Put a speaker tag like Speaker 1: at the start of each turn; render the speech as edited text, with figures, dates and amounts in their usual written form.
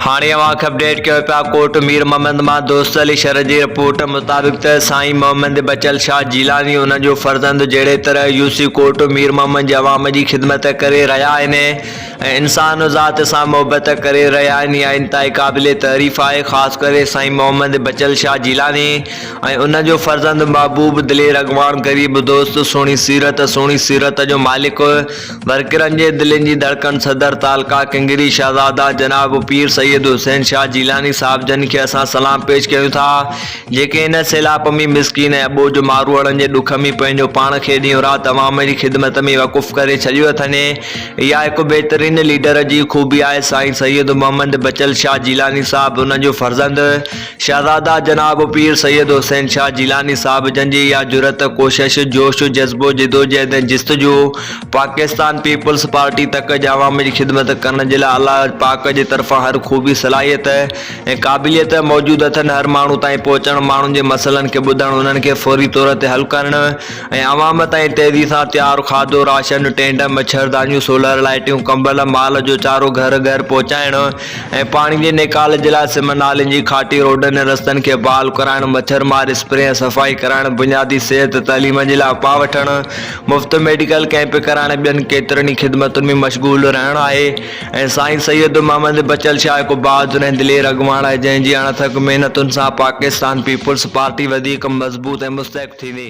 Speaker 1: हाणे अवांखे अपडेट कयो पिया कोट मीर मोहम्मद मां दोस्त अली शरद जी रिपोर्ट मुताबिक़ त साईं मोहम्मद बचल शाह जीलानी उन जो फर्ज़ंद जहिड़े तरह यूसी कोट मीर मोहम्मद जी अवाम जी ख़िदमत करे रहिया आहिनि ऐं इंसान ज़ात सां मुहबत करे रहिया आहिनि। इहा इंतहाई क़ाबिल तारीफ़ आहे, ख़ासि करे साईं मोहम्मद बचल शाह जीलानी ऐं उन जो फर्ज़ंद महबूब दिलेर अॻवान ग़रीब दोस्त सुहिणी सीरत जो मालिक वर्करनि जे दिलनि जी धड़कन सदर तालका किंगरी शहज़ादा जनाब पीर सैयद हुसैन शाह जीलानी साहब जन के असां सलाम पेश कयूं था, जेके इन सैलाब में मिसकीन ऐं बोझ मारूअड़नि जे ॾुख में पंहिंजो पाण खे ॾींहों राति अवाम जी ख़िदमत में वक़ुफ़ करे छॾियो अथनि। इहा हिकु बहितरीन लीडर जी खूबी आहे। साईं सैयद मोहम्मद बचल शाह जीलानी साहब उन जो फर्ज़ंद शहज़ादा जनाब पीर सैयद हुसैन शाह जीलानी साहब जन जी इहा जुरत, कोशिश, जोश, जज़्बो, जिदोजहद ऐं जिस्तजू पाकिस्तान पीपल्स पार्टी तक जे अवाम जी ख़िदमत करण जे लाइ अल्लाह पाक जे तरफ़ां हर खूबी सलाहियत ऐं क़ाबिलियत मौजूद अथनि। हर माण्हू ताईं पहुचण, माण्हुनि जे मसइलनि खे ॿुधण, उन्हनि खे फौरी तौर ते हल करण ऐं अवाम ताईं तेज़ी सां तयारु खाधो, राशन, टेंट, मच्छरदानियूं, सोलर लाइटियूं, कंबल, माल जो चारो घर घर पहुचाइण ऐं पाणी जे निकाल जे लाइ सिम नालनि जी खाटी, रोडनि रस्तनि खे बहाल कराइण, मच्छर मार स्प्रे ऐं सफ़ाई कराइण, बुनियादी सिहत तइलीम जे लाइ उपा वठण, मुफ़्त मेडिकल कैंप कराइण, ॿियनि केतिरनि ई ख़िदमतुनि में मशगूल रहण आहे। ऐं साईं सैयद मोहम्मद बचल शाह हिकु बहादुर ऐं दिलेर अॻवान आहे, जंहिंजी अणथक महिनतुनि सां पाकिस्तान पीपल्स पार्टी वधीक मज़बूत ऐं मुस्तहक थींदी।